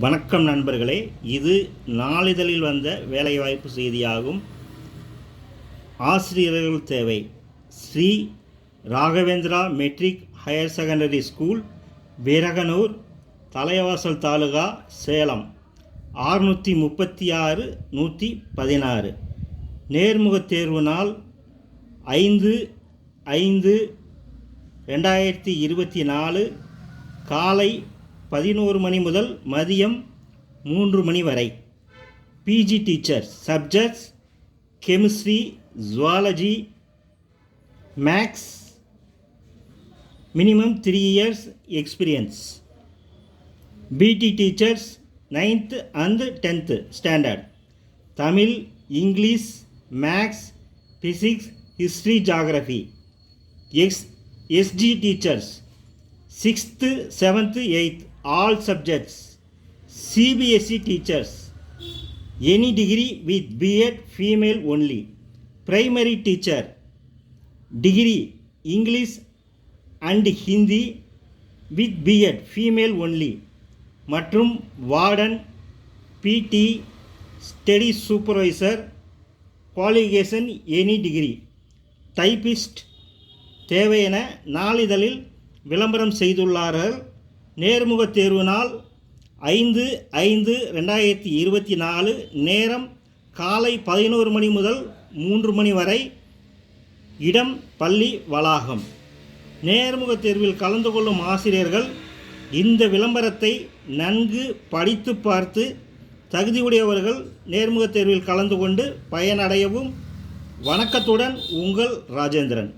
வணக்கம் நண்பர்களே, இது நாளிதழில் வந்த வேலைவாய்ப்பு செய்தியாகும். ஆசிரியர்கள் தேவை. Sri Raghavendra matric higher secondary school, Veeraganur, Thalaivasal taluka, Salem 636 116. நேர்முகத் தேர்வு நாள் 5/5/2024 காலை 11 மணி முதல் மதியம் 3 மணி வரை. PG teacher, subjects chemistry, zoology, maths, minimum 3 years experience. PT teachers 9th and 10th standard, Tamil, English, maths, physics, history, geography. SG teachers 6th, 7th, 8th all subjects. CBSE teachers any degree with B.Ed female only. Primary teacher degree English and Hindi with B.Ed female only. மற்றும் warden, PT, study supervisor qualification any degree. Typist தேவை என நாளிதழில் விளம்பரம் செய்துள்ளார்கள். நேர்முகத் தேர்வு நாள் 5/5/2024, நேரம் காலை 11 மணி முதல் 3 மணி வரை. இடம் பள்ளி வளாகம். நேர்முகத் தேர்வில் கலந்து கொள்ளும் ஆசிரியர்கள் இந்த விளம்பரத்தை நன்கு படித்து பார்த்து தகுதியுடையவர்கள் நேர்முகத் தேர்வில் கலந்து கொண்டு பயனடையவும். வணக்கத்துடன் உங்கள் ராஜேந்திரன்.